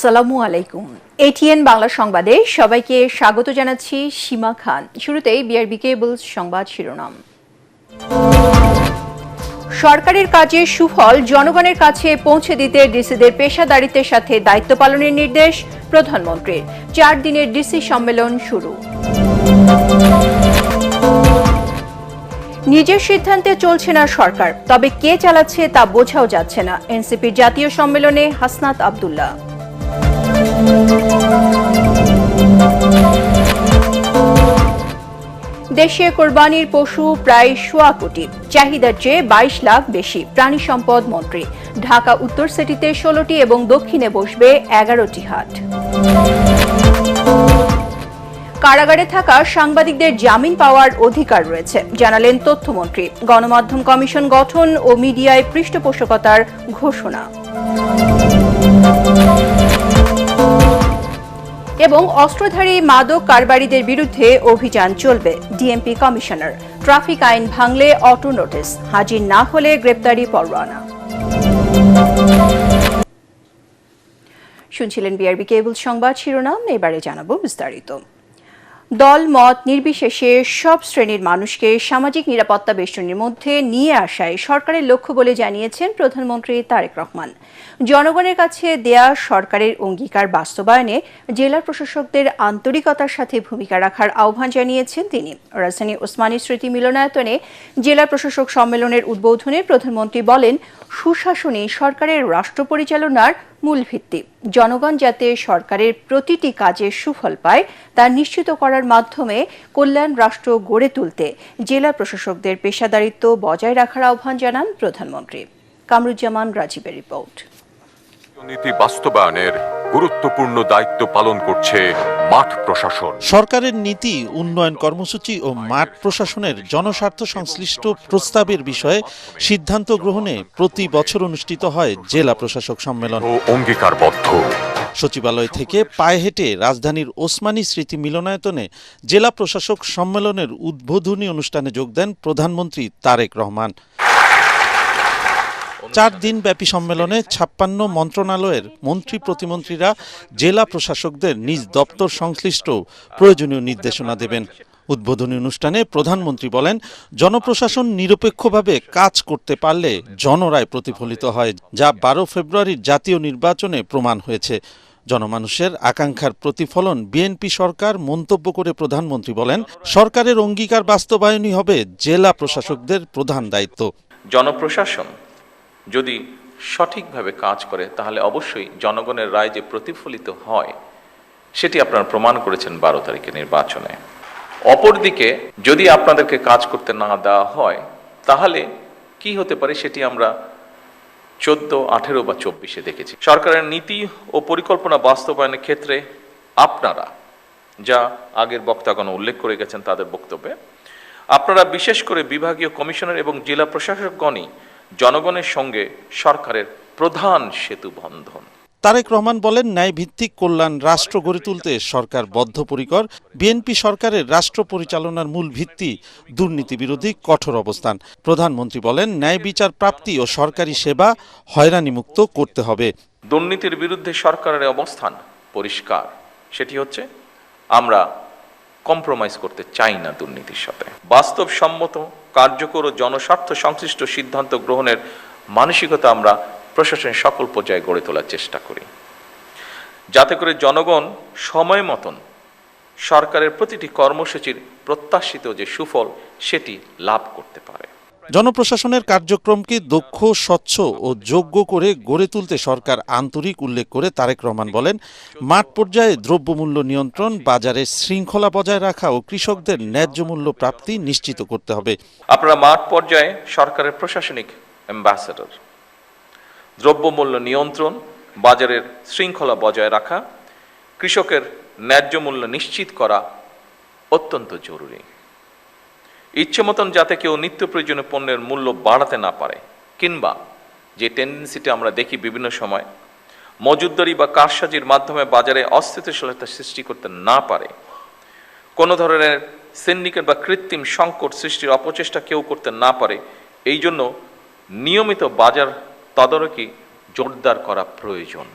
আসসালামু আলাইকুম। এটিএন বাংলা সংবাদে সবাইকে স্বাগত জানাচ্ছি সীমা খান। শুরুতেই বিআরবি কেবলস সংবাদ শিরোনাম। সরকারের কাজের সুফল জনগণের কাছে পৌঁছে দিতে ডিসিদের পেশাদারিত্বের সাথে দায়িত্ব পালনের নির্দেশ প্রধানমন্ত্রীর। 4 দিনের ডিসি সম্মেলন শুরু। নিজের সিদ্ধান্তে চলছে না সরকার, তবে কে চালাচ্ছে তা বোঝাও যাচ্ছে না। এনসিপির জাতীয় সম্মেলনে হাসনাত আব্দুল্লাহ। দেশে কোরবানির পশু প্রায় 1.25 কোটি, চাহিদার চেয়ে 22 লাখ বেশি। প্রাণী সম্পদ মন্ত্রী। ঢাকা উত্তর সিটিতে 16টি এবং দক্ষিণে বসবে 11টি হাট। কারাগারে থাকা সাংবাদিকদের জামিন পাওয়ার অধিকার রয়েছে, জানালেন তথ্যমন্ত্রী। গণমাধ্যম কমিশন গঠন ও মিডিয়ায় পৃষ্ঠপোষকতার ঘোষণা। এবং অস্ত্রধারী মাদক কারবারিদের বিরুদ্ধে অভিযান চলবে। DMP commissioner. ট্রাফিক আইন ভাঙলে অটো নোটিস, হাজির না হলে গ্রেপ্তারি পরোয়ানা। শুনছিলেন বিআরবি কেবল সংবাদ শিরোনাম, এবারে জানাবো বিস্তারিত। দল মত নির্বিশেষে সব শ্রেণীর মানুষকে সামাজিক নিরাপত্তা বেষ্টনীর মধ্যে নিয়ে আসায় সরকারের লক্ষ্য বলে জানিয়েছেন প্রধানমন্ত্রী তারেক রহমান। জনগণের কাছে দেয়া সরকারের অঙ্গীকার বাস্তবায়নে জেলা প্রশাসকদের আন্তরিকতার সাথে ভূমিকা রাখার আহ্বান জানিয়েছেন তিনি। রাজধানী ওসমানী স্মৃতি মিলনায়তনে জেলা প্রশাসক সম্মেলনের উদ্বোধনে প্রধানমন্ত্রী বলেন, সুশাসনই সরকারের রাষ্ট্র পরিচালনার মূল ভিত্তি। জনগণ যাতে সরকারের প্রতিটি কাজের সুফল পায় তা নিশ্চিত করার মাধ্যমে কল্যাণ রাষ্ট্র গড়ে তুলতে জেলা প্রশাসকদের পেশাদারিত্ব বজায় রাখার আহ্বান জানান প্রধানমন্ত্রী। কামরুজ্জামান রাজীবের রিপোর্ট। নীতি বাস্তবায়নের গুরুত্বপূর্ণ দায়িত্ব পালন করছে মাঠ প্রশাসন। সরকারের নীতি, উন্নয়ন কর্মসূচি ও মাঠ প্রশাসনের জনস্বার্থ সংশ্লিষ্ট প্রস্তাবের বিষয়ে সিদ্ধান্ত গ্রহণে প্রতি বছর অনুষ্ঠিত হয় জেলা প্রশাসক সম্মেলন। অঙ্গীকারবদ্ধ। সচিবালয় থেকে পায়ে হেঁটে রাজধানীর ওসমানী স্মৃতি মিলনায়তনে জেলা প্রশাসক সম্মেলনের উদ্বোধনী অনুষ্ঠানে যোগ দেন প্রধানমন্ত্রী তারেক রহমান। 4 দিনব্যাপী সম্মেলনে 56 মন্ত্রণালয়ের মন্ত্রী প্রতিমন্ত্রীরা জেলা প্রশাসকদের নিজ দপ্তর সংশ্লিষ্ট প্রয়োজনীয় নির্দেশনা দেবেন। উদ্বোধনী অনুষ্ঠানে প্রধানমন্ত্রী বলেন, জনপ্রশাসন নিরপেক্ষভাবে কাজ করতে পারলে জনরায় প্রতিফলিত হয়, যা 12 ফেব্রুয়ারির জাতীয় নির্বাচনে প্রমাণ হয়েছে। জনমানুষের আকাঙ্ক্ষার প্রতিফলন বিএনপি সরকার মন্তব্য করে প্রধানমন্ত্রী বলেন, সরকারের অঙ্গীকার বাস্তবায়নই হবে জেলা প্রশাসকদের প্রধান দায়িত্ব। জনপ্রশাসন যদি সঠিকভাবে কাজ করে তাহলে অবশ্যই জনগণের রায় যে প্রতিফলিত হয় সেটি আপনারা প্রমাণ করেছেন 12 তারিখের নির্বাচনে। অপরদিকে যদি আপনাদেরকে কাজ করতে না দেওয়া হয় তাহলে কি হতে পারে সেটি আমরা 14, 18 বা 24-এ দেখেছি। সরকারের নীতি ও পরিকল্পনা বাস্তবায়নের ক্ষেত্রে আপনারা, যা আগের বক্তাগণ উল্লেখ করে গেছেন তাদের বক্তব্যে, আপনারা বিশেষ করে বিভাগীয় কমিশনার এবং জেলা প্রশাসকগণই জনগণের সঙ্গে সরকারের প্রধান সেতু বন্ধন। তারেক রহমান বলেন, ন্যায়ভিত্তিক কল্যাণ রাষ্ট্র গড়ে তুলতে সরকার বদ্ধপরিকর। বিএনপি সরকারের রাষ্ট্র পরিচালনার মূল ভিত্তি দুর্নীতি বিরোধী কঠোর অবস্থান। প্রধানমন্ত্রী বলেন, ন্যায় বিচার প্রাপ্তি ও সরকারি সেবা হয়রানিমুক্ত করতে হবে। দুর্নীতির বিরুদ্ধে সরকারের অবস্থান পরিষ্কার, সেটি হচ্ছে আমরা কম্প্রোমাইজ করতে চাই না দুর্নীতির সাথে। বাস্তবসম্মত, কার্যকর ও জনস্বার্থ সংশ্লিষ্ট সিদ্ধান্ত গ্রহণের মানসিকতা আমরা প্রশাসনের সকল পর্যায়ে গড়ে তোলার চেষ্টা করি, যাতে করে জনগণ সময় মতন সরকারের প্রতিটি কর্মসূচির প্রত্যাশিত যে সুফল সেটি লাভ করতে পারে। জনপ্রশাসনের কার্যক্রমকে দক্ষ, স্বচ্ছ ও যোগ্য করে গড়ে তুলতে সরকার আন্তরিক। উল্লেখ করে তারেক রহমান বলেন, মাঠ পর্যায়ে দ্রব্যমূল্য নিয়ন্ত্রণ, বাজারে শৃঙ্খলা বজায় রাখা ও কৃষকদের ন্যায্য মূল্য প্রাপ্তি নিশ্চিত করতে হবে। আপনারা মাঠ পর্যায়ে সরকারের প্রশাসনিক অ্যাম্বাসেডর। দ্রব্যমূল্য নিয়ন্ত্রণ, বাজারের শৃঙ্খলা বজায় রাখা, কৃষকের ন্যায্য মূল্য নিশ্চিত করা অত্যন্ত জরুরি। ইচ্ছে মতন যাতে কেউ নিত্য প্রয়োজনীয় পণ্যের মূল্য বাড়াতে না পারে, কিংবা যে টেন্ডেন্সিটা আমরা দেখি বিভিন্ন সময় মজুতদারি বা কারসাজির মাধ্যমে বাজারে অস্থিতিশীলতা সৃষ্টি করতে না পারে, কোনো ধরনের সিন্ডিকেট বা কৃত্রিম সংকট সৃষ্টির অপচেষ্টা কেউ করতে না পারে, এই জন্য নিয়মিত বাজার তদারকি জোরদার করা প্রয়োজন।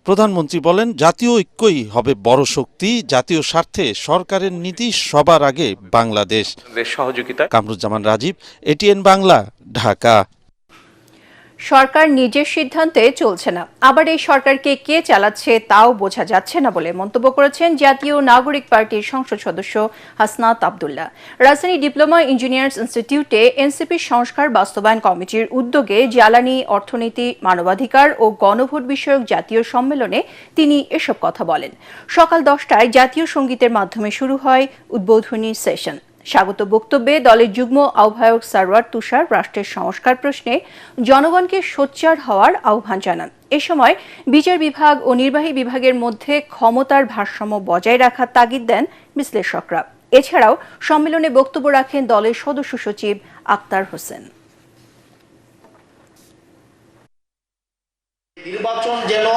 প্রধানমন্ত্রী বলেন, জাতীয় ঐক্যই হবে বড় শক্তি, জাতীয় স্বার্থে সরকারের নীতি সবার আগে বাংলাদেশ। সহযোগিতা। কামরুজ্জামান রাজীব, এটিএন বাংলা, ঢাকা। সরকার নিজের সিদ্ধান্তে চলছে না, আবার এই সরকারকে কে চালাচ্ছে তাও বোঝা যাচ্ছে না বলে মন্তব্য করেছেন জাতীয় নাগরিক পার্টির সংসদ সদস্য হাসনাত আব্দুল্লাহ। রাজধানী ডিপ্লোমা ইঞ্জিনিয়ার্স ইনস্টিটিউটে এনসিপি সংস্কার বাস্তবায়ন কমিটির উদ্যোগে জ্বালানি, অর্থনীতি, মানবাধিকার ও গণভোট বিষয়ক জাতীয় সম্মেলনে তিনি এসব কথা বলেন। সকাল 10টায় জাতীয় সঙ্গীতের মাধ্যমে শুরু হয় উদ্বোধনী সেশন। স্বাগত বক্তব্যে দলের যুগ্ম আহ্বায়ক সারওয়ার তুষার রাষ্ট্রের সংস্কার প্রশ্নে জনগণকে সোচ্চার হওয়ার আহ্বান জানান। এ সময় বিচার বিভাগ ও নির্বাহী বিভাগের মধ্যে ক্ষমতার ভারসাম্য বজায় রাখার তাগিদ দেন বিশ্লেষকরা। এছাড়াও সম্মেলনে বক্তব্য রাখেন দলের সদস্য সচিব আক্তার হোসেন। নির্বাচন যেন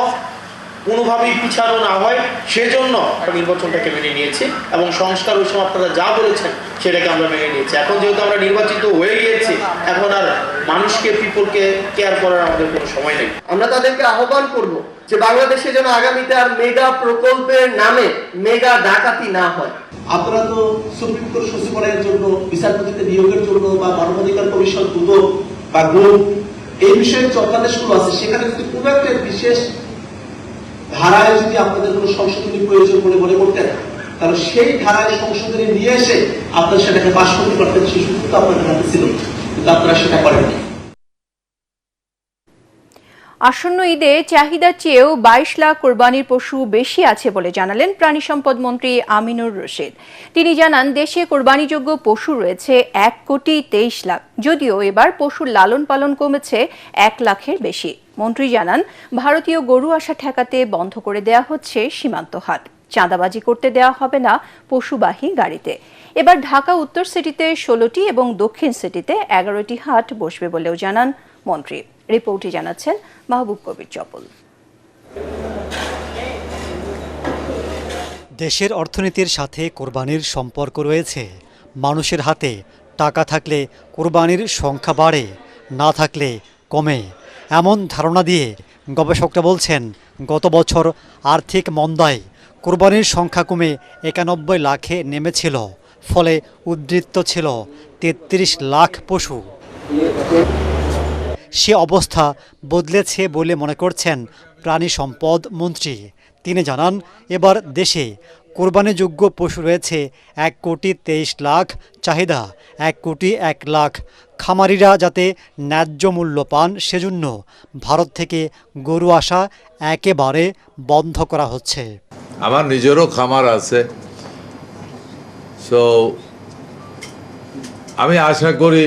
কোনোভাবেই পিছানো না হয় সেজন্য নির্বাচনটাকে মেনে নিয়েছি এবং সংস্কার ওই সময় আপনারা যা বলেছেন সেটাকে আমরা মেনে নিয়েছি। এখন যেহেতু আমরা নির্বাচিত হয়ে গিয়েছি, এখন আর মানুষকে, পিপলকে কেয়ার করার আমাদের কোনো সময় নেই। আমরা তাদেরকে আহ্বান করব যে বাংলাদেশে যেন আগামীতে আর মেগা প্রকল্পের নামে মেগা ডাকাতি না হয়। আপনারা তো সুপ্রিম কোর্ট সচিবালয়ের জন্য, বিচারপতিতে নিয়োগের জন্য বা মানবাধিকার কমিশন দুদক বা গ্রুপ এই বিষয়ে যে অধ্যাদেশগুলো আছে, সেখানে যদি কোনো একটা বিশেষ ধারায় যদি আপনাদের কোনো সংশোধনী প্রয়োজন বলে মনে করতেন, তাহলে সেই ধারায় সংশোধনী নিয়ে এসে আপনারা সেটাকে পাশ করতে পারতেন। সেই সুযোগ আপনাদের হাতে ছিল, কিন্তু আপনারা সেটা করেননি। আসন্ন ঈদে চাহিদার চেয়েও 22 লাখ কোরবানির পশু বেশি আছে বলে জানালেন প্রাণী সম্পদ মন্ত্রী আমিনুর রশিদ। তিনি জানান, দেশে কোরবানিযোগ্য পশু রয়েছে 1,23 লাখ, যদিও এবার পশুর লালন পালন কমেছে 1 লাখের বেশি। মন্ত্রী জানান, ভারতীয় গরু আসা ঠেকাতে বন্ধ করে দেয়া হচ্ছে সীমান্ত হাট। চাঁদাবাজি করতে দেওয়া হবে না পশুবাহী গাড়িতে। এবার ঢাকা উত্তর সিটিতে 16টি এবং দক্ষিণ সিটিতে 11টি হাট বসবে বলেও জানান মন্ত্রী। রিপোর্টে জানাচ্ছেন মাহবুব কবির চপল। দেশের অর্থনীতির সাথে কোরবানির সম্পর্ক রয়েছে। মানুষের হাতে টাকা থাকলে কোরবানির সংখ্যা বাড়ে, না থাকলে কমে, এমন ধারণা দিয়ে গবেষকরা বলছেন, গত বছর আর্থিক মন্দায় কোরবানির সংখ্যা কমে 91 লাখে নেমেছিল। ফলে উদ্বৃত্ত ছিল 33 লাখ পশু। সে অবস্থা বদলেছে বলে মনে করছেন প্রাণী সম্পদ মন্ত্রী। তিনি জানান, এবার দেশে কোরবানিযোগ্য পশু রয়েছে 1,23 লাখ, চাহিদা 1,01 লাখ। খামারিরা যাতে ন্যায্য মূল্য পান, সেজন্য ভারত থেকে গরু আসা একেবারে বন্ধ করা হচ্ছে। আমার নিজেরও খামার আছে, সো আমি আশা করি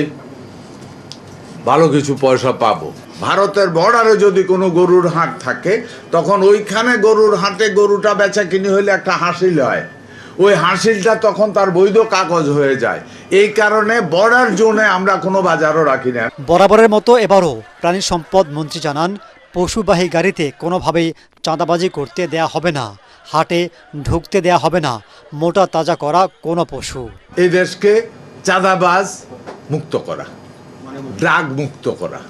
ভালো কিছু পয়সা পাবো। ভারতের বর্ডারে যদি কোনো গরুর হাট থাকে, তখন ওইখানে গরুর হাটে গরুটা বেচা কিনি হলে একটা হাসিল হয়। ওই হাসিলটা তখন তার বৈধ কাগজ হয়ে যায়। এই কারণে বর্ডার জোনে আমরা কোনো বাজারও রাখি না। বরাবরের মতো এবারও প্রাণী সম্পদ মন্ত্রী জানান, পশুবাহী গাড়িতে কোনোভাবেই চাঁদাবাজি করতে দেয়া হবে না, হাটে ঢুকতে দেয়া হবে না মোটা তাজা করা কোনো পশু। এই দেশকে চাঁদাবাজ মুক্ত করা, ড্রাগ মুক্ত করা।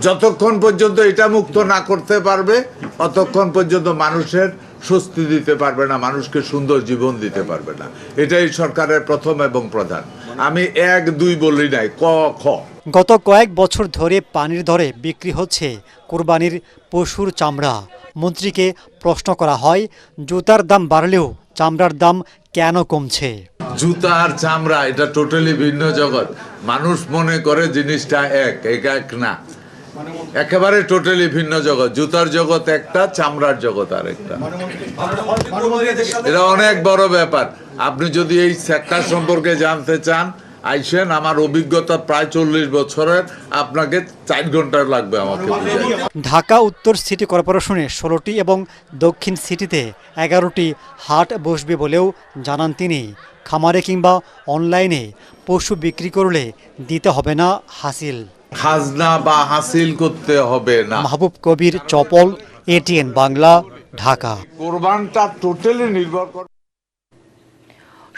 যতক্ষণ পর্যন্ত এটা মুক্ত না করতে পারবে, ততক্ষণ পর্যন্ত মানুষের স্বস্তি দিতে পারবে না, মানুষকে সুন্দর জীবন দিতে পারবে না। এটাই সরকারের প্রথম এবং প্রধান। আমি 1-2 বলি নাই, ক খ। গত কয়েক বছর ধরে পানির দরে বিক্রি হচ্ছে কোরবানির পশুর চামড়া। মন্ত্রীকে প্রশ্ন করা হয়, জুতার দাম বাড়লেও চামড়ার দাম কেন কমছে? জুতা আর চামড়া এটা টোটালি ভিন্ন জগৎ। মানুষ মনে করে জিনিসটা এক না, একেবারে টোটালি ভিন্ন জগৎ। জুতার জগৎ একটা, চামড়ার জগৎ আর একটা। এটা অনেক বড় ব্যাপার। আপনি যদি এই সেক্টর সম্পর্কে জানতে চান, আইসেন। আমার অভিজ্ঞতা প্রায় 40 বছরের, আপনাকে 4 ঘন্টা লাগবে আমাকে বুঝাই। ঢাকা উত্তর সিটি কর্পোরেশনে 16টি এবং দক্ষিণ সিটিতে 11টি হাট বসবে বলেও জানান তিনি। খামারে কিংবা অনলাইনে পশু বিক্রি করলে দিতে হবে না হাসিল, খাজনা বা হাসিল করতে হবে না। মাহবুব কবির চপল, এটিএন বাংলা, ঢাকা। কোরবানটা টোটালি নির্ভর করে।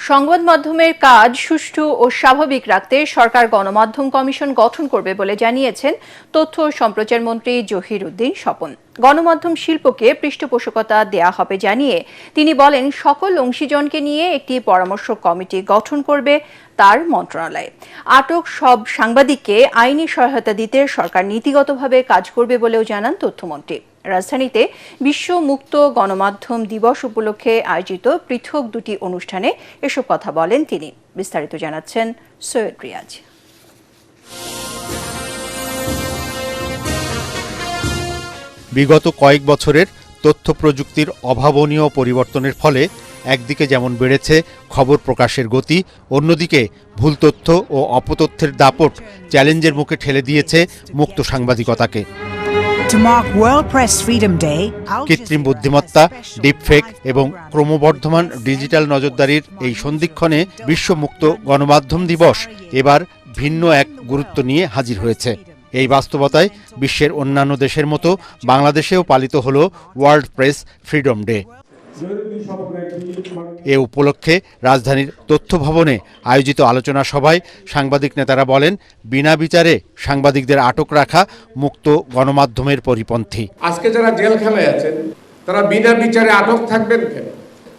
সংবাদ মাধ্যমের কাজ সুষ্ঠু ও স্বাভাবিক রাখতে সরকার গণমাধ্যম কমিশন গঠন করবে বলে জানিয়েছেন তথ্য ও সম্প্রচার মন্ত্রী জহির উদ্দিন স্বপন। গণমাধ্যম শিল্পকে পৃষ্ঠপোষকতা দেয়া হবে জানিয়ে তিনি বলেন, সকল অংশীজনকে নিয়ে একটি পরামর্শ কমিটি গঠন করবে তার মন্ত্রণালয়। আটক সব সাংবাদিককে আইনি সহায়তা দিতে সরকার নীতিগতভাবে কাজ করবে বলেও জানান তথ্যমন্ত্রী। রাজধানীতে বিশ্ব মুক্ত গণমাধ্যম দিবস উপলক্ষে আয়োজিত পৃথক দুটি অনুষ্ঠানে এসব কথা বলেন তিনি। বিস্তারিত জানাচ্ছেন সৈয়দ রিয়াজ। বিগত কয়েক বছরের তথ্য প্রযুক্তির অভাবনীয় পরিবর্তনের ফলে একদিকে যেমন বেড়েছে খবর প্রকাশের গতি, অন্যদিকে ভুল তথ্য ও অপতথ্যের দাপট চ্যালেঞ্জের মুখে ঠেলে দিয়েছে মুক্ত সাংবাদিকতাকে। কৃত্রিম বুদ্ধিমত্তা, ডিপফেক এবং ক্রমবর্ধমান ডিজিটাল নজরদারির এই সন্ধিক্ষণে বিশ্ব মুক্ত গণমাধ্যম দিবস এবার ভিন্ন এক গুরুত্ব নিয়ে হাজির হয়েছে। এই বাস্তবতায় বিশ্বের অন্যান্য দেশের মতো বাংলাদেশেও পালিত হল ওয়ার্ল্ড প্রেস ফ্রিডম ডে। এ উপলক্ষে রাজধানীর তথ্য ভবনে আয়োজিত আলোচনা সভায় সাংবাদিক নেতারা বলেন, বিনা বিচারে সাংবাদিকদের আটক রাখা মুক্ত গণমাধ্যমের পরিপন্থী। আজকে যারা জেলখানায় আছেন তারা বিনা বিচারে আটক থাকবেন কেন?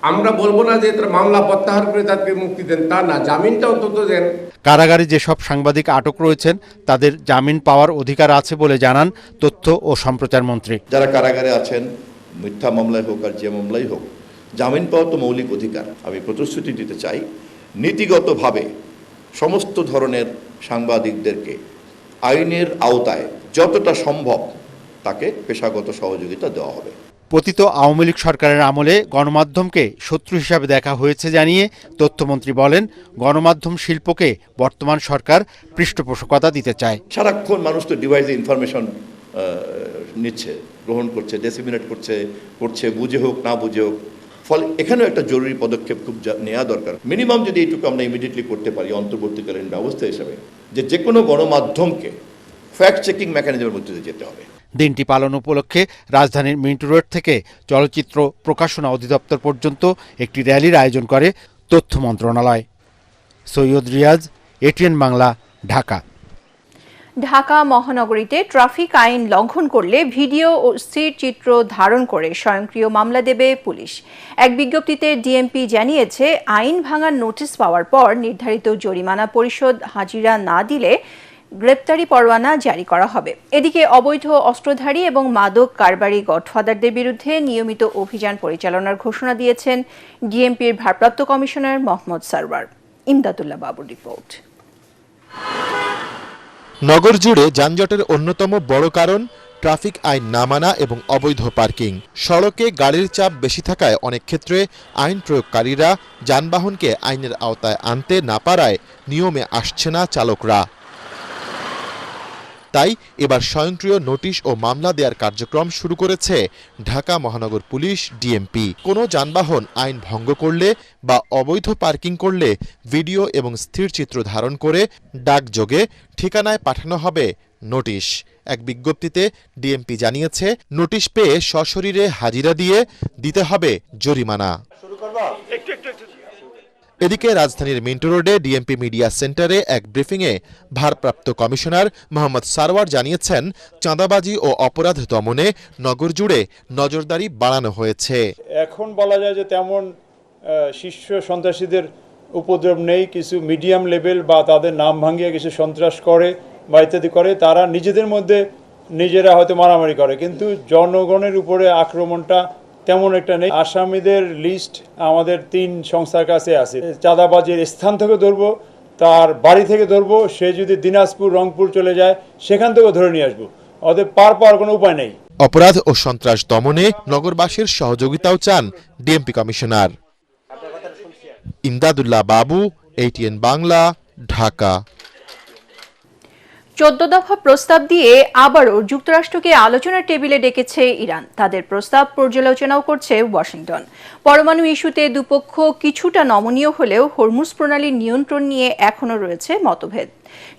আমরা বলবো না যে তারা মামলা প্রত্যাহার করে তাদেরকে মুক্তি দেন, তা না, জামিনটা অন্তত দেন। কারাগারে যেসব সাংবাদিক আটক রয়েছেন তাদের জামিন পাওয়ার অধিকার আছে বলে জানান তথ্য ও সম্প্রচার মন্ত্রী। যারা কারাগারে আছেন, মিথ্যা মামলায় হোক আর যে মামলাই হোক, জামিন পাওয়া তো মৌলিক অধিকার। আমি প্রতিশ্রুতি দিতে চাই, নীতিগতভাবে সমস্ত ধরনের সাংবাদিকদেরকে আইনের আওতায় যতটা সম্ভব তাকে পেশাগত সহযোগিতা দেওয়া হবে। পতিত আওয়ামী লীগ সরকারের আমলে গণমাধ্যমকে শত্রু হিসাবে দেখা হয়েছে জানিয়ে তথ্যমন্ত্রী বলেন, গণমাধ্যম শিল্পকে বর্তমান সরকার পৃষ্ঠপোষকতা দিতে চায়। সারাক্ষণ মানুষ তো ডিভাইসে ইনফরমেশন নিচ্ছে, গ্রহণ করছে, ডিসেমিনেট করছে, বুঝে হোক না বুঝে হোক। ফলে এখানেও একটা জরুরি পদক্ষেপ খুব নেওয়া দরকার। মিনিমাম যদি এইটুকু আমরা ইমিডিয়েটলি করতে পারি অন্তর্বর্তীকালীন ব্যবস্থা হিসাবে, যে কোনো গণমাধ্যমকে ফ্যাক্ট চেকিং মেকানিজমের মধ্যে দিয়ে যেতে হবে। দিনটি পালন উপলক্ষে রাজধানীর মিন্টু রোড থেকে চলচ্চিত্র প্রকাশনা অধিদপ্তর পর্যন্ত একটি র্যালির আয়োজন করে তথ্য মন্ত্রণালয়। সৈয়দ রিয়াজ, এটিএন বাংলা, ঢাকা। ঢাকা মহানগরীতে ট্রাফিক আইন লঙ্ঘন করলে ভিডিও ও স্থিরচিত্র ধারণ করে স্বয়ংক্রিয় মামলা দেবে পুলিশ। এক বিজ্ঞপ্তিতে ডিএমপি জানিয়েছে, আইন ভাঙার নোটিশ পাওয়ার পর নির্ধারিত জরিমানা পরিশোধ হাজিরা না দিলে গ্রেপ্তারি পরোয়ানা জারি করা হবে। এদিকে অবৈধ অস্ত্রধারী এবং মাদক কারবারি গডফাদারদের বিরুদ্ধে নিয়মিত অভিযান পরিচালনার ঘোষণা দিয়েছেন ডিএমপির ভারপ্রাপ্ত কমিশনার মোহাম্মদ সারওয়ার। ইমদাদুল্লাহ বাবুর রিপোর্ট। নগর জুড়ে যানজটের অন্যতম বড় কারণ ট্রাফিক আইন না মানা এবং অবৈধ পার্কিং। সড়কে গাড়ির চাপ বেশি থাকায় অনেক ক্ষেত্রে আইন প্রয়োগকারীরা যানবাহনকে আইনের আওতায় আনতে না পারায় নিয়মে আসছে না চালকরা। তাই এবার স্বয়ংক্রিয় নোটিশ ও মামলা দেওয়ার কার্যক্রম শুরু করেছে ঢাকা মহানগর পুলিশ ডিএমপি। কোনো যানবাহন আইন ভঙ্গ করলে বা অবৈধ পার্কিং করলে ভিডিও এবং স্থিরচিত্র ধারণ করে ডাকযোগে ঠিকানায় পাঠানো হবে নোটিশ। এক বিজ্ঞপ্তিতে ডিএমপি জানিয়েছে, নোটিশ পেয়ে সশরীরে হাজিরা দিয়ে দিতে হবে জরিমানা। এদিকে রাজধানীর মিন্টু রোডে ডিএমপি মিডিয়া সেন্টারে এক ব্রিফিংয়ে ভারপ্রাপ্ত কমিশনার মোহাম্মদ সারওয়ার জানিয়েছেন, চাঁদাবাজি ও অপরাধ দমনে নগর জুড়ে নজরদারি বাড়ানো হয়েছে। এখন বলা যায় যে তেমন শীর্ষ সন্ত্রাসীদের উপদ্রব নেই। কিছু মিডিয়াম লেভেল বা তাদের নাম ভাঙিয়ে কিছু সন্ত্রাস করে বা ইত্যাদি করে, তারা নিজেদের মধ্যে নিজেরা হয়তো মারামারি করে, কিন্তু জনগণের উপরে আক্রমণটা তেমন একটা নেই। আসামিদের লিস্ট আমাদের 3 সংস্থার কাছে আছে। চাঁদাবাজির স্থান থেকে ধরবো, তার বাড়ি থেকে ধরবো, সে যদি দিনাজপুর রংপুর চলে যায় সেখান থেকে ধরে নিয়ে আসবো। ওদের পার পাওয়ার কোনো উপায় নেই। অপরাধ ও সন্ত্রাস দমনে নগরবাসীর সহযোগিতাও চান ডিএমপি কমিশনার। ইমদাদুল্লাহ বাবু, এটিএন বাংলা, ঢাকা। 14 দফা প্রস্তাব দিয়ে আবারও যুক্তরাষ্ট্রকে আলোচনার টেবিলে ডেকেছে ইরান। তাদের প্রস্তাব পর্যালোচনাও করছে ওয়াশিংটন। পরমাণু ইস্যুতে দুপক্ষ কিছুটা নমনীয় হলেও হরমুজ প্রণালীর নিয়ন্ত্রণ নিয়ে এখনও রয়েছে মতভেদ।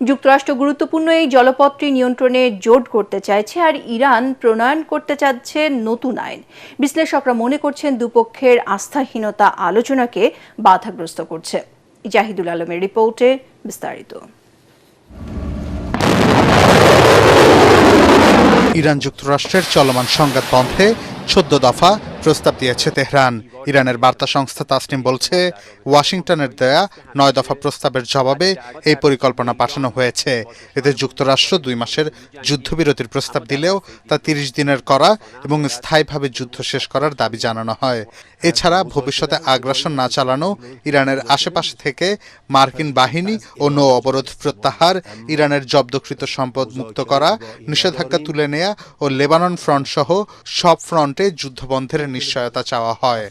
যুক্তরাষ্ট্র গুরুত্বপূর্ণ এই জলপথটি নিয়ন্ত্রণে জোট করতে চাইছে, আর ইরান প্রণয়ন করতে চাচ্ছে নতুন আইন। বিশ্লেষকরা মনে করছেন দুপক্ষের আস্থাহীনতা আলোচনাকে বাধাগ্রস্ত করছে। জাহিদুল আলমের রিপোর্টে বিস্তারিত। ইরান যুক্তরাষ্ট্রের চলমান সংঘাত বন্ধে 14 দফা প্রস্তাব দিয়েছে তেহরান। ইরানের বার্তা সংস্থা তাসনিম বলছে, ওয়াশিংটনের দেয়া 9 দফা প্রস্তাবের জবাবে এই পরিকল্পনা পাঠানো হয়েছে। এতে যুক্তরাষ্ট্র 2 মাসের যুদ্ধবিরতির প্রস্তাব দিলেও তা 30 দিনের করা এবং স্থায়ীভাবে যুদ্ধ শেষ করার দাবি জানানো হয়। এছাড়া ভবিষ্যতে আগ্রাসন না চালানো, ইরানের আশেপাশে থেকে মার্কিন বাহিনী ও নৌ অবরোধ প্রত্যাহার, ইরানের জব্দকৃত সম্পদ মুক্ত করা, নিষেধাজ্ঞা তুলে নেয়া ও লেবানন ফ্রন্ট সহ সব ফ্রন্টে যুদ্ধবন্ধের নিশ্চয়তা চাওয়া হয়।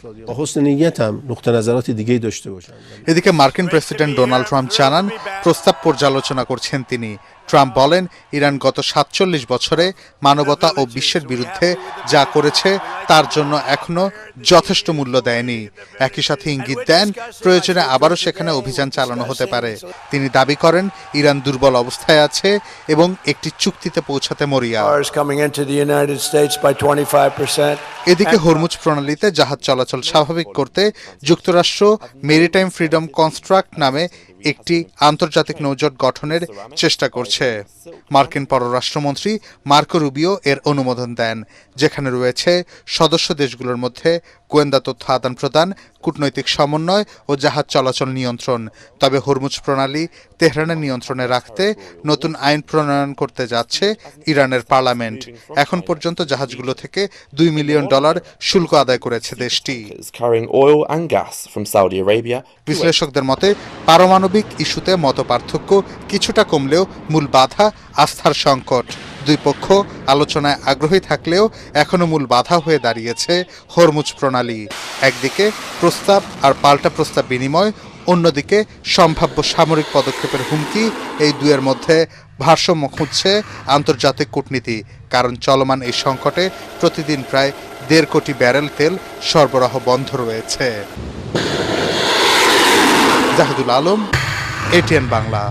এদিকে মার্কিন প্রেসিডেন্ট ডোনাল্ড ট্রাম্প জানান, প্রস্তাব পর্যালোচনা করছেন তিনি। ট্রাম্প বলেন, ইরান গত 47 বছরে মানবতা ও বিশ্বের বিরুদ্ধে যা করেছে তার জন্য এখনো যথেষ্ট মূল্য দেয়নি। একই সাথে ইঙ্গিত দেন, প্রয়োজনে আবারও সেখানে অভিযান চালানো হতে পারে। তিনি দাবি করেন, ইরান দুর্বল অবস্থায় আছে এবং একটি চুক্তিতে পৌঁছাতে মরিয়া। এদিকে হরমুজ প্রণালীতে জাহাজ চলাচল স্বাভাবিক করতে যুক্তরাষ্ট্র মেরিটাইম ফ্রিডম কনস্ট্রাক্ট নামে একটি আন্তর্জাতিক নৌজোট গঠনের চেষ্টা করছে। মার্কিন পররাষ্ট্রমন্ত্রী মার্কো রুবিও এর অনুমোদন দেন, যেখানে রয়েছে সদস্য দেশগুলোর মধ্যে গোয়েন্দা তথ্য আদান প্রদান, কূটনৈতিক সমন্বয় ও জাহাজ চলাচল নিয়ন্ত্রণ। তবে হরমুজ প্রণালী তেহরানের নিয়ন্ত্রণে রাখতে নতুন আইন প্রণয়ন করতে যাচ্ছে ইরানের পার্লামেন্ট। এখন পর্যন্ত জাহাজগুলো থেকে $2 মিলিয়ন শুল্ক আদায় করেছে দেশটি। বিশ্লেষকদের মতে, পারমাণবিক ইস্যুতে মতপার্থক্য কিছুটা কমলেও মূল বাধা আস্থার সংকট। দুই পক্ষ আলোচনায় আগ্রহী থাকলেও এখনো মূল বাধা হয়ে দাঁড়িয়েছে হরমুজ প্রণালী। একদিকে প্রস্তাব আর পাল্টা প্রস্তাব বিনিময়, অন্যদিকে সম্ভাব্য সামরিক পদক্ষেপের হুমকি। এই দুয়ের মধ্যে ভারসাম্য খুঁজছে আন্তর্জাতিক কূটনীতি, কারণ চলমান এই সংকটে প্রতিদিন প্রায় 1.5 কোটি ব্যারেল তেল সরবরাহ বন্ধ রয়েছে। জাহিদুল আলম, ATN বাংলা।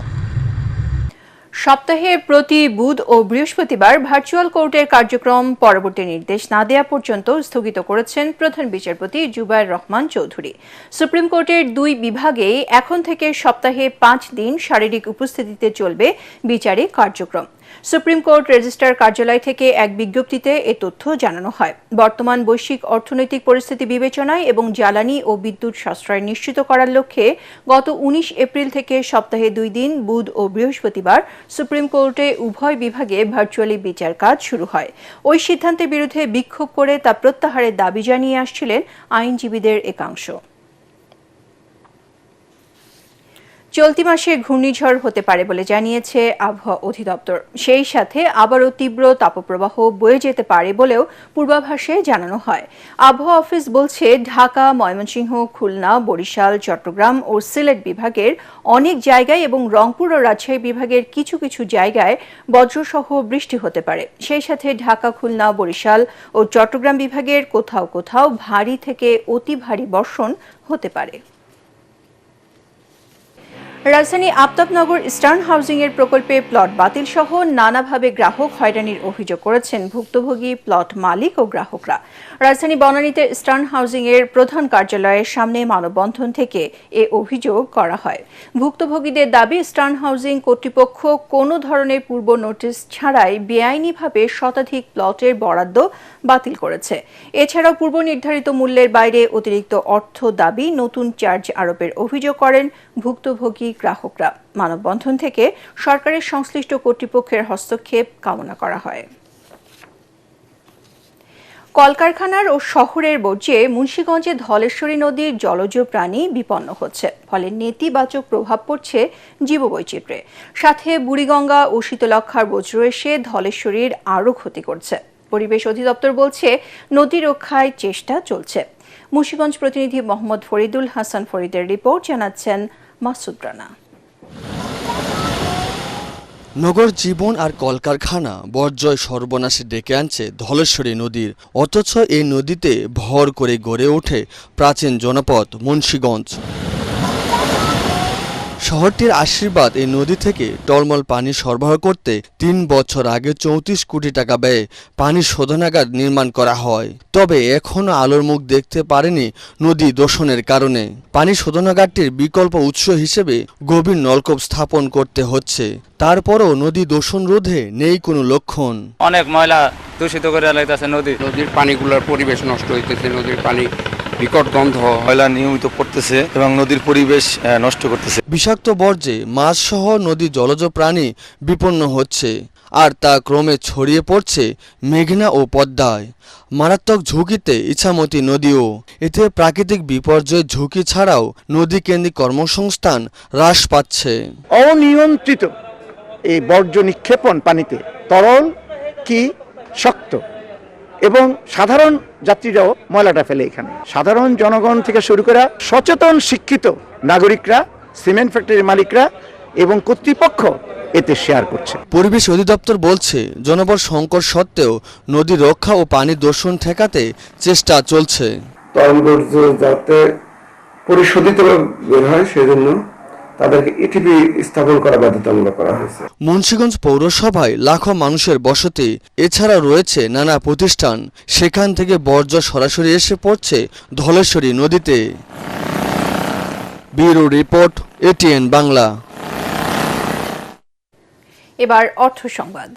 সপ্তাহে প্রতি বুধ ও বৃহস্পতিবার ভার্চুয়াল কোর্টের কার্যক্রম পরবর্তী নির্দেশ না দেওয়া পর্যন্ত স্থগিত করেছেন প্রধান বিচারপতি জুবায়ের রহমান চৌধুরী। সুপ্রিম কোর্টের 2 বিভাগেই এখন থেকে সপ্তাহে 5 দিন শারীরিক উপস্থিতিতে চলবে বিচারিক কার্যক্রম। সুপ্রিম কোর্ট রেজিস্ট্রার কার্যালয় থেকে এক বিজ্ঞপ্তিতে এ তথ্য জানানো হয়। বর্তমান বৈশ্বিক অর্থনৈতিক পরিস্থিতি বিবেচনায় এবং জ্বালানি ও বিদ্যুৎ সাশ্রয় নিশ্চিত করার লক্ষ্যে গত 19 এপ্রিল থেকে সপ্তাহে 2 দিন বুধ ও বৃহস্পতিবার সুপ্রিম কোর্টে উভয় বিভাগে ভার্চুয়ালি বিচার কাজ শুরু হয়। ওই সিদ্ধান্তের বিরুদ্ধে বিক্ষোভ করে তা প্রত্যাহারের দাবি জানিয়ে আসছিলেন আইনজীবীদের একাংশ। চলতি মাসে ঘূর্ণিঝড় হতে পারে বলে জানিয়েছে আবহাওয়া অধিদপ্তর। সেই সাথে আবারও তীব্র তাপপ্রবাহ বয়ে যেতে পারে বলেও পূর্বাভাসে জানানো হয়। আবহাওয়া অফিস বলছে, ঢাকা, ময়মনসিংহ, খুলনা, বরিশাল, চট্টগ্রাম ও সিলেট বিভাগের অনেক জায়গায় এবং রংপুর ও রাজশাহী বিভাগের কিছু কিছু জায়গায় বজ্রসহ বৃষ্টি হতে পারে। সেই সাথে ঢাকা, খুলনা, বরিশাল ও চট্টগ্রাম বিভাগের কোথাও কোথাও ভারী থেকে অতি ভারী বর্ষণ হতে পারে। রাজধানী আফতাবনগর ইস্টার্ন হাউজিং এর প্রকল্পে প্লট বাতিল সহ নানাভাবে গ্রাহক হয়রানির অভিযোগ করেছেন ভুক্তভোগী প্লট মালিক ও গ্রাহকরা। রাজধানী বনানীতে ইস্টার্ন হাউজিং এর প্রধান কার্যালয়ের সামনে মানববন্ধন থেকে এ অভিযোগ করা হয়। ভুক্তভোগীদের দাবি, ইস্টার্ন হাউজিং কর্তৃপক্ষ কোনো ধরনের পূর্ব নোটিশ ছাড়াই বেআইনিভাবে শতাধিক প্লটের বরাদ্দ বাতিল করেছে। এছাড়াও পূর্ব নির্ধারিত মূল্যের বাইরে অতিরিক্ত অর্থ দাবি, নতুন চার্জ আরোপের অভিযোগ করেন ভুক্তভোগী গ্রাহকরা। মানববন্ধন থেকে সরকারের সংশ্লিষ্ট কর্তৃপক্ষের হস্তক্ষেপ কামনা করা হয়। কলকারখানার ও শহরের বর্জ্যে মুন্সিগঞ্জে ধলেশ্বরী নদীর জলজ প্রাণী বিপন্ন হচ্ছে, ফলে নেতিবাচক প্রভাব পড়ছে জীববৈচিত্র্যে। সাথে বুড়িগঙ্গা ও শীতলক্ষার বজ্র এসে ধলেশ্বরীর আরও ক্ষতি করছে। পরিবেশ অধিদপ্তর বলছে, নদী রক্ষায় চেষ্টা চলছে। মুন্সিগঞ্জ প্রতিনিধি মোহাম্মদ ফরিদুল হাসান ফরিদের রিপোর্ট, জানাচ্ছেন মাসুদ রানা। নগর জীবন আর কলকারখানা বর্জ্য সর্বনাশে ডেকে আনছে ধলেশ্বরী নদীর, অথচ এই নদীতে ভর করে গড়ে ওঠে প্রাচীন জনপদ মুন্সিগঞ্জ। শহরটির আশীর্বাদ এই নদী থেকে টলমল পানি সরবরাহ করতে ৩ বছর আগে ৩৪ কোটি টাকা ব্যয়ে পানি শোধনাগার নির্মাণ করা হয়। তবে এখনও আলোর মুখ দেখতে পারেনি নদী দূষণের কারণে। পানি শোধনাগারটির বিকল্প উৎস হিসেবে গভীর নলকূপ স্থাপন করতে হচ্ছে। তারপরও নদী দূষণ রোধে নেই কোনো লক্ষণ। অনেক ময়লা দূষিত করে লাইতেছে নদীর পানিগুলোর পরিবেশ নষ্ট হইতেছে, নদীর পানি বিকট গন্ধ, ময়লা নিয়মিত পড়তেছে এবং নদীর পরিবেশ নষ্ট করতেছে। বিষাক্ত বর্জ্যে মাছ সহ নদী জলজ প্রাণী বিপন্ন হচ্ছে, আর তা ক্রমে ছড়িয়ে পড়ছে মেঘনা ও পদ্মায়। মারাত্মক ঝুঁকিতে ইছামতি নদীও। এতে প্রাকৃতিক বিপর্যয়ের ঝুঁকি ছাড়াও নদী কেন্দ্রিক কর্মসংস্থান হ্রাস পাচ্ছে। অনিয়ন্ত্রিত এই বর্জ্য নিক্ষেপণ পানিতে তরল কি শক্ত, এবং সাধারণ যাত্রীরাও ময়লাটা ফেলে এখানে। সাধারণ জনগণ থেকে শুরু করে সচেতন শিক্ষিত নাগরিকরা, সিমেন্ট ফ্যাক্টরির মালিকরা এবং কর্তৃপক্ষ এতে শেয়ার করছে। পরিবেশ অধিদপ্তর বলছে জনবল সংকট সত্ত্বেও নদী রক্ষা ও পানি দূষণ ঠেকাতে চেষ্টা চলছে। তরল যাতে পরিশোধিত বের হয় সেজন্য তাদেরকে ইটিপি স্থাপন করা বাধ্যতামূলক করা হয়েছে। মুন্সিগঞ্জ পৌরসভায় লাখো মানুষের বসতি, এছাড়া রয়েছে নানা প্রতিষ্ঠান। সেখান থেকে বর্জ্য সরাসরি এসে পড়ছে ধলেশ্বরী নদীতে। Bureau report, ATN Bangla. এবার অর্থ সংবাদ।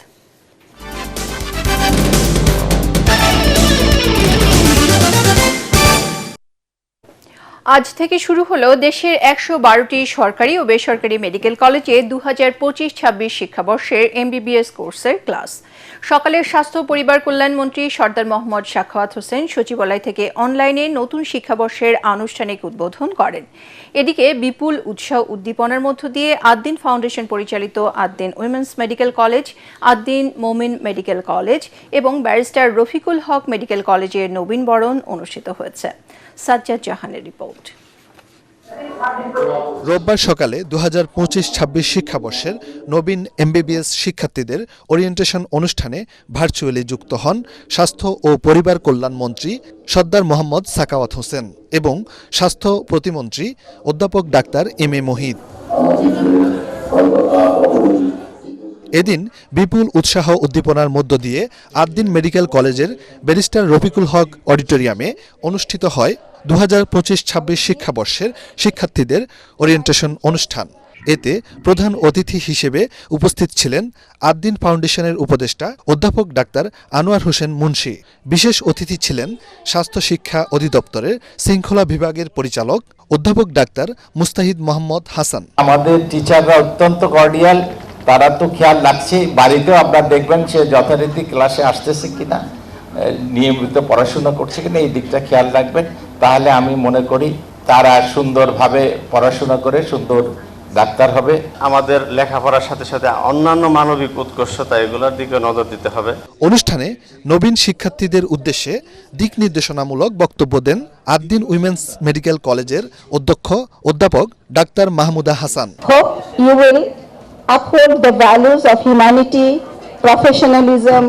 আজ থেকে শুরু হলো দেশের ১১২টি সরকারি ও বেসরকারি মেডিকেল কলেজে ২০২৫-২৬ শিক্ষাবর্ষের এমবিবিএস কোর্সের ক্লাস। সকালে স্বাস্থ্য পরিবার কল্যাণ মন্ত্রী সরদার মোহাম্মদ সাখাওয়াত হোসেন সচিবালয় থেকে অনলাইনে নতুন শিক্ষাবর্ষের আনুষ্ঠানিক উদ্বোধন করেন। এদিকে বিপুল উৎসাহ উদ্দীপনার মধ্য দিয়ে আদ্দিন ফাউন্ডেশন পরিচালিত Ad-din women's medical college, Ad-din মোমিন মেডিকেল কলেজ এবং ব্যারিস্টার রফিকুল হক মেডিকেল কলেজের নবীনবরণ অনুষ্ঠিত হয়েছে। সাজ্জাদ জাহানের রিপোর্ট। রোববার সকালে ২০২৫-২৬ শিক্ষাবর্ষের নবীন এমবিবিএস শিক্ষার্থীদের ওরিয়েন্টেশন অনুষ্ঠানে ভার্চুয়ালি যুক্ত হন স্বাস্থ্য ও পরিবার কল্যাণ মন্ত্রী সরদার মোহাম্মদ সাখাওয়াত হোসেন এবং স্বাস্থ্য প্রতিমন্ত্রী অধ্যাপক ডাক্তার এম এ মহিদ। এদিন বিপুল উৎসাহ উদ্দীপনার মধ্য দিয়ে আদ্দিন মেডিকেল কলেজের ব্যারিস্টার রফিকুল হক অডিটোরিয়ামে অনুষ্ঠিত হয় ২০২৫-২৬ শিক্ষাবর্ষের শিক্ষার্থীদের ওরিয়েন্টেশন অনুষ্ঠান। এতে প্রধান অতিথি হিসেবে উপস্থিত ছিলেন আদ্দিন ফাউন্ডেশনের উপদেষ্টা অধ্যাপক ডাক্তার আনোয়ার হোসেন মুন্সি। বিশেষ অতিথি ছিলেন স্বাস্থ্য শিক্ষা অধিদপ্তরের শৃঙ্খলা বিভাগের পরিচালক অধ্যাপক ডাক্তার মুস্তাহিদ মোহাম্মদ হাসান। আমাদের টিচাররা অত্যন্ত কর্ডিয়াল, তারা তো খেয়াল রাখছে, বাড়িতেও আপনারা দেখবেন সে যথারীতি ক্লাসে আসতেছে কিনা, নিয়মিত পড়াশোনা করছে কিনা, এই দিকটা খেয়াল রাখবেন। তাহলে আমি মনে করি তারা সুন্দরভাবে পড়াশোনা করে সুন্দর ডাক্তার হবে। আমাদের লেখাপড়ার সাথে সাথে অন্যান্য মানবিক উৎকর্ষতা এগুলোর দিকে নজর দিতে হবে। অনুষ্ঠানে নবীন শিক্ষার্থীদের উদ্দেশ্যে দিক নির্দেশনামূলক বক্তব্য দেন আদ্দিন উইমেন্স মেডিকেল কলেজের অধ্যক্ষ অধ্যাপক doctor Mahmuda Hasan. Uphold the values of humanity, professionalism,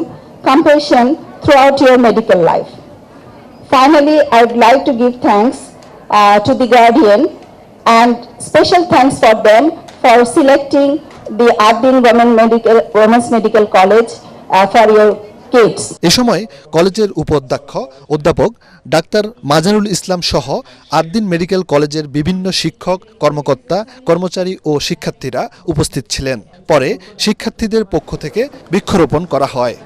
compassion throughout your medical life. Finally, I would like to give thanks to the Guardian and special thanks for them for selecting the Addin Women's Medical College for your kids. এ সময় কলেজের উপাধ্যক্ষ অধ্যাপক doctor Mazharul ইসলাম সহ Ad-din medical কলেজের বিভিন্ন শিক্ষক, কর্মকর্তা, কর্মচারী ও শিক্ষার্থীরা উপস্থিত ছিলেন। পরে শিক্ষার্থীদের পক্ষ থেকে বৃক্ষরোপণ করা হয়।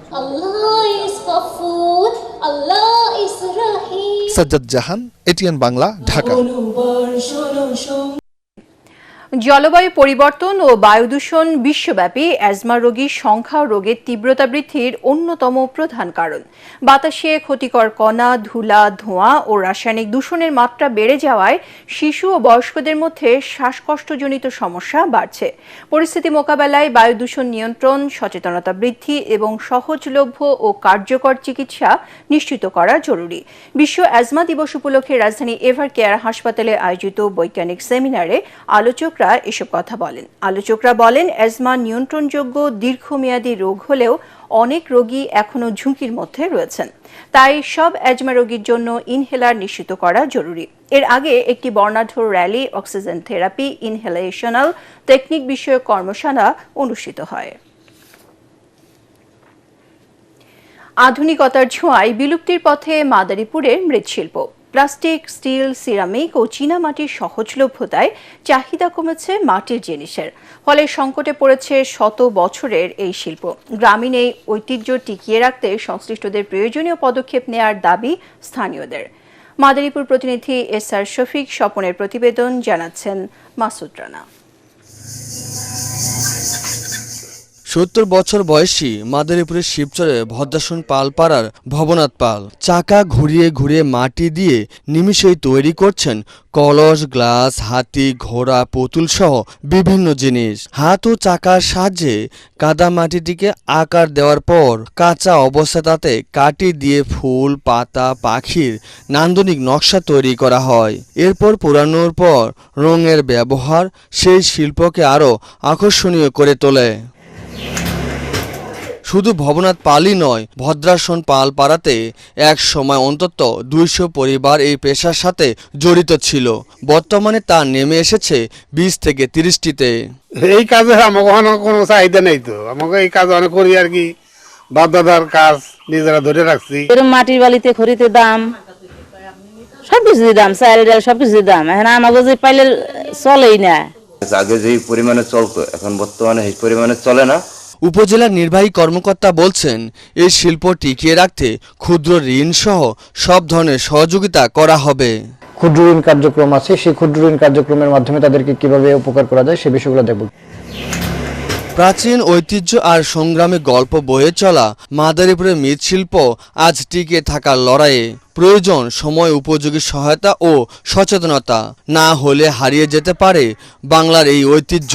সাজ্জাদ জাহান, এটিএন বাংলা, ঢাকা। জলবায়ু পরিবর্তন ও বায়ু দূষণ বিশ্বব্যাপী অ্যাজমা রোগীর সংখ্যা ও রোগের তীব্রতা বৃদ্ধির অন্যতম প্রধান কারণ। বাতাসে ক্ষতিকর কণা, ধুলা, ধোঁয়া ও রাসায়নিক দূষণের মাত্রা বেড়ে যাওয়ায় শিশু ও বয়স্কদের মধ্যে শ্বাসকষ্টজনিত সমস্যা বাড়ছে। পরিস্থিতি মোকাবেলায় বায়ু দূষণ নিয়ন্ত্রণ, সচেতনতা বৃদ্ধি এবং সহজলভ্য ও কার্যকর চিকিৎসা নিশ্চিত করা জরুরি। বিশ্ব অ্যাজমা দিবস উপলক্ষে রাজধানী এভার কেয়ার হাসপাতালে আয়োজিত বৈজ্ঞানিক সেমিনারে আলোচক চিকিৎসকরা এসব কথা বলেন। আলোচকরা বলেন, অ্যাজমা নিয়ন্ত্রণযোগ্য দীর্ঘমেয়াদী রোগ হলেও অনেক রোগী এখনও ঝুঁকির মধ্যে রয়েছেন। তাই সব অ্যাজমা রোগীর জন্য ইনহেলার নিশ্চিত করা জরুরি। এর আগে একটি বর্ণাঢ্য র্যালি অক্সিজেন থেরাপি ইনহেলেশনাল টেকনিক বিষয়ক কর্মশালা অনুষ্ঠিত হয়। আধুনিকতার ছোঁয়ায় বিলুপ্তির পথে মাদারীপুরের মৃৎশিল্প। প্লাস্টিক, স্টিল, সিরামিক ও চীনামাটির সহজলভ্যতায় চাহিদা কমেছে মাটির জিনিসের, ফলে সংকটে পড়েছে শত বছরের এই শিল্প। গ্রামীণ এই ঐতিহ্য টিকিয়ে রাখতে সংশ্লিষ্টদের প্রয়োজনীয় পদক্ষেপ নেয়ার দাবি স্থানীয়দের। মাদারীপুর প্রতিনিধি এসআর শফিক স্বপনের প্রতিবেদন, জানাচ্ছেন মাসুদ রানা। ৭০ বছর বয়সী মাদারীপুরের শিবচরে ভদ্রাসন পালপাড়ার ভবনাথ পাল চাকা ঘুরিয়ে ঘুরিয়ে মাটি দিয়ে নিমিষেই তৈরি করছেন কলস, গ্লাস, হাতি, ঘোড়া, পুতুল সহ বিভিন্ন জিনিস। হাত ও চাকার সাহায্যে কাদা মাটিটিকে আকার দেওয়ার পর কাঁচা অবস্থা তাতে কাটি দিয়ে ফুল, পাতা, পাখির নান্দনিক নকশা তৈরি করা হয়। এরপর পোড়ানোর পর রঙের ব্যবহার সেই শিল্পকে আরও আকর্ষণীয় করে তোলে। শুধু ভবনাথ পালই নয়, ভদ্রাসন পালপাড়াতে এক সময় অন্তত ২০০ পরিবার এই পেশার সাথে জড়িত ছিল। বর্তমানে তা নেমে এসেছে ২০ থেকে ৩০টিতে। এই কাজে আমাকে কোনো চাহিদা নেই, তো আমাকে এই কাজ অনেক করি আর কি, বাপদাদার কাজ নিজেরা ধরে রাখছি। মাটির বালিতে খড়িতে দাম, সবকিছু দাম, চাল ডাল সবকিছু দাম। এখন আমাকে যে পাইলে চলেই না। আগে যে পরিমাণে চলতো এখন বর্তমানে এই পরিমাণে চলে না। উপজেলা নির্বাহী কর্মকর্তা বলছেন, এই শিল্প টিকিয়ে রাখতে ক্ষুদ্র ঋণ সহ সব ধরনের সহযোগিতা করা হবে। ক্ষুদ্র ঋণ কার্যক্রম আছে, সেই ক্ষুদ্র ঋণ কার্যক্রমের মাধ্যমে তাদেরকে কিভাবে উপকার করা যায় সে বিষয়গুলো দেখব। প্রাচীন ঐতিহ্য আর সংগ্রামে গল্প বয়ে চলা মাদারীপুরের মৃৎশিল্প আজ টিকে থাকার লড়াইয়ে প্রয়োজন সময় উপযোগী সহায়তা ও সচেতনতা, না হলে হারিয়ে যেতে পারে বাংলার এই ঐতিহ্য।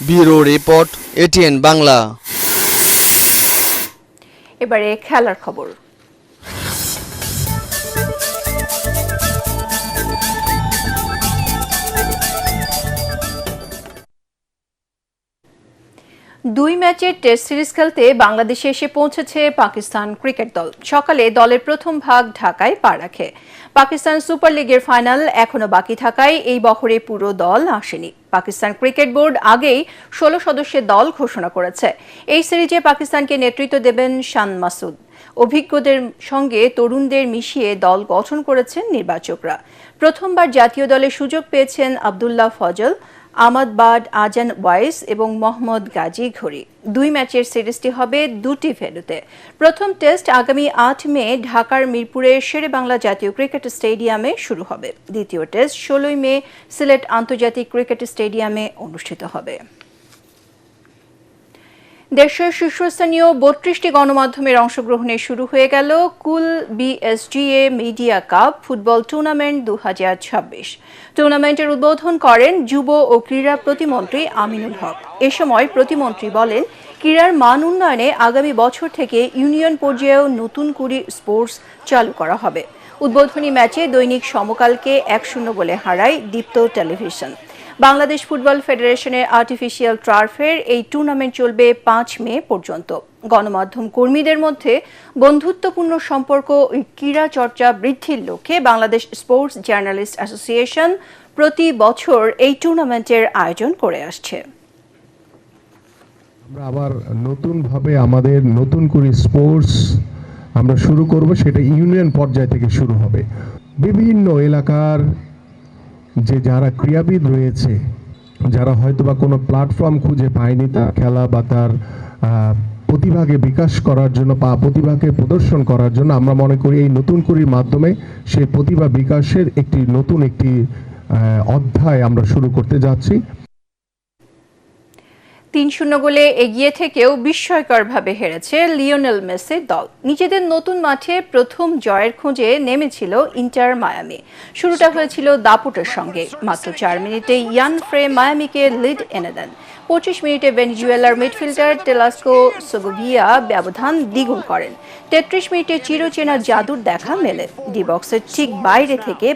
Bureau report, ATN Bangla. এবারে খেলার খবর। দুই ম্যাচের টেস্ট সিরিজ খেলতে বাংলাদেশে এসে পৌঁছেছে পাকিস্তান ক্রিকেট দল। সকালে দলের প্রথম ভাগ ঢাকায় পা রাখে। পাকিস্তান সুপার লিগের ফাইনাল এখনো বাকি থাকায় এই বছরে পুরো দল আসেনি। পাকিস্তান ক্রিকেট বোর্ড আগেই 16 সদস্যের দল ঘোষণা করেছে। এই সিরিজে পাকিস্তানকে নেতৃত্ব দেবেন শান মাসুদ। অভিজ্ঞদের সঙ্গে তরুণদের মিশিয়ে দল গঠন করেছেন নির্বাচকরা। প্রথমবার জাতীয় দলে সুযোগ পেয়েছেন আবদুল্লাহ ফজল, আহমদ বাদ, আজান ওয়াইস এবং মোহাম্মদ গাজী ঘড়ি। দুই ম্যাচের সিরিজটি হবে দুটি ভেন্যুতে। প্রথম টেস্ট আগামী 8 মে ঢাকার মিরপুরের শেরেবাংলা জাতীয় ক্রিকেট স্টেডিয়ামে শুরু হবে। দ্বিতীয় টেস্ট 16 মে সিলেট আন্তর্জাতিক ক্রিকেট স্টেডিয়ামে অনুষ্ঠিত হবে। দেশের শীর্ষস্থানীয় 32টি গণমাধ্যমের অংশগ্রহণে শুরু হয়ে গেল কুল বিএসজিএ মিডিয়া কাপ ফুটবল টুর্নামেন্ট 2026। টুর্নামেন্টের উদ্বোধন করেন যুব ও ক্রীড়া প্রতিমন্ত্রী আমিনুল হক। এ সময় প্রতিমন্ত্রী বলেন, ক্রীড়ার মান উন্নয়নে আগামী বছর থেকে ইউনিয়ন পর্যায়েও নতুন করে স্পোর্টস চালু করা হবে। উদ্বোধনী ম্যাচে দৈনিক সমকালকে 1-0 বলে হারায় দীপ্ত টেলিভিশন। বাংলাদেশ ফুটবল ফেডারেশনের আর্টিফিশিয়াল টার্ফের এই টুর্নামেন্ট চলবে 5 মে পর্যন্ত। গণমাধ্যম কর্মীদের মধ্যে বন্ধুত্বপূর্ণ সম্পর্ক ও ক্রীড়া চর্চা বৃদ্ধির লক্ষ্যে বাংলাদেশ স্পোর্টস জার্নালিস্ট অ্যাসোসিয়েশন প্রতি বছর এই টুর্নামেন্টের আয়োজন করে আসছে। আমরা আবার নতুনভাবে আমাদের নতুন করে স্পোর্টস আমরা শুরু করব, সেটা ইউনিয়ন পর্যায় থেকে শুরু হবে। বিভিন্ন এলাকার যে যারা ক্রীড়াবিদ রয়েছে, যারা হয়তো বা কোনো প্ল্যাটফর্ম খুঁজে পায়নি তার খেলা বা তার প্রতিভাকে বিকাশ করার জন্য বা প্রতিভাকে প্রদর্শন করার জন্য, আমরা মনে করি এই নতুন কুড়ির মাধ্যমে সেই প্রতিভা বিকাশের একটি নতুন একটি অধ্যায় আমরা শুরু করতে যাচ্ছি। 3-0 গোলে এগিয়ে থেকেও বিস্ময়করভাবে হেরেছে লিওনেল মেসির দল। নিজেদের নতুন মাঠে প্রথম জয়ের খোঁজে নেমেছিল ইন্টার মায়ামি। শুরুটা হয়েছিল দাপুটের সঙ্গে। মাত্র 4 মিনিটে ইয়ান ফ্রে মায়ামিকে লিড এনে দেন। 25 মিনিটে ভেনেজুয়েলার মিডফিল্ডার টেলাস্কো সেগোভিয়া ব্যবধান দ্বিগুণ করেন। 33 মিনিটে চিরচেনা জাদুর দেখা মেলে। ডি বক্সের ঠিক বাইরে থেকে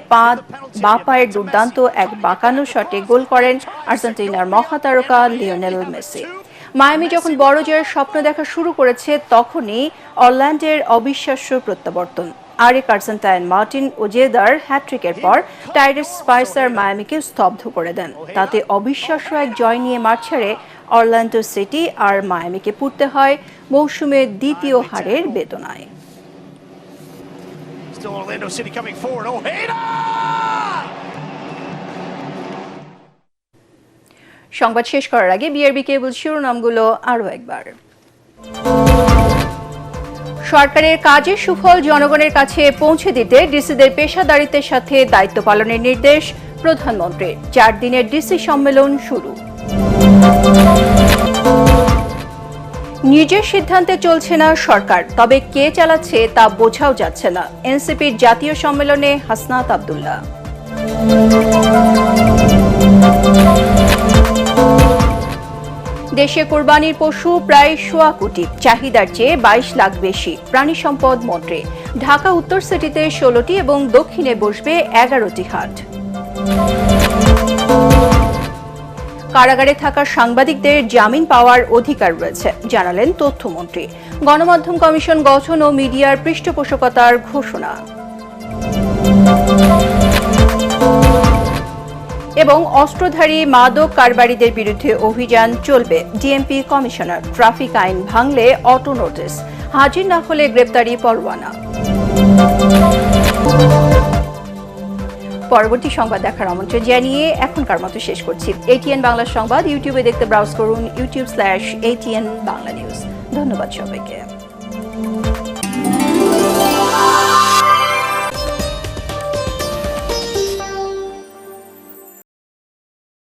বাঁ পায়ের দুর্দান্ত এক বাঁকানো শটে গোল করেন আর্জেন্টিনার মহাতারকা লিওনেল মেসি। মায়ামি যখন বড় জয়ের স্বপ্ন দেখা শুরু করেছে, তখনই অরল্যান্ডোর অবিশ্বাস্য প্রত্যাবর্তন। আরেক আর্জেন্টাইন মার্টিন ওজেদার হ্যাট্রিকের পর টাইরাস স্পাইসার মায়ামিকে স্তব্ধ করে দেন। তাতে অবিশ্বাস্য এক জয় নিয়ে মাঠ ছাড়ে অরল্যান্ডো সিটি, আর মায়ামিকে পড়তে হয় মৌসুমের দ্বিতীয় হারের বেদনায়। সংবাদ শেষ করার আগে বিআরবি কেবল শিরোনামগুলো আরও একবার। সরকারের কাজের সুফল জনগণের কাছে পৌঁছে দিতে ডিসিদের পেশাদারিত্বের সাথে দায়িত্ব পালনের নির্দেশ প্রধানমন্ত্রীর। 4 দিনের ডিসি সম্মেলন শুরু। নিজের সিদ্ধান্তে চলছে না সরকার, তবে কে চালাচ্ছে তা বোঝাও যাচ্ছে না। এনসিপির জাতীয় সম্মেলনে হাসনাত আব্দুল্লাহ। দেশে কোরবানির পশু প্রায় 1.25 কোটি, চাহিদার চেয়ে 22 লাখ বেশি। প্রাণী সম্পদ মন্ত্রী। ঢাকা উত্তর সিটিতে 16টি এবং দক্ষিণে বসবে 11টি হাট। কারাগারে থাকা সাংবাদিকদের জামিন পাওয়ার অধিকার রয়েছে, জানালেন তথ্যমন্ত্রী। গণমাধ্যম কমিশন গঠন ও মিডিয়ার পৃষ্ঠপোষকতার ঘোষণা। এবং অস্ত্রধারী মাদক কারবারিদের বিরুদ্ধে অভিযান চলবে। DMP commissioner. ট্রাফিক আইন ভাঙলে অটো নোটিস, হাজির না হলে গ্রেপ্তারি পরোয়ানা। পরবর্তী সংবাদ দেখার আমন্ত্রণ জানিয়ে এখনকার মতো শেষ করছি। ATN বাংলা সংবাদ ইউটিউবে দেখতে ব্রাউজ করুন youtube/ATN বাংলা নিউজ। ধন্যবাদ সবাইকে।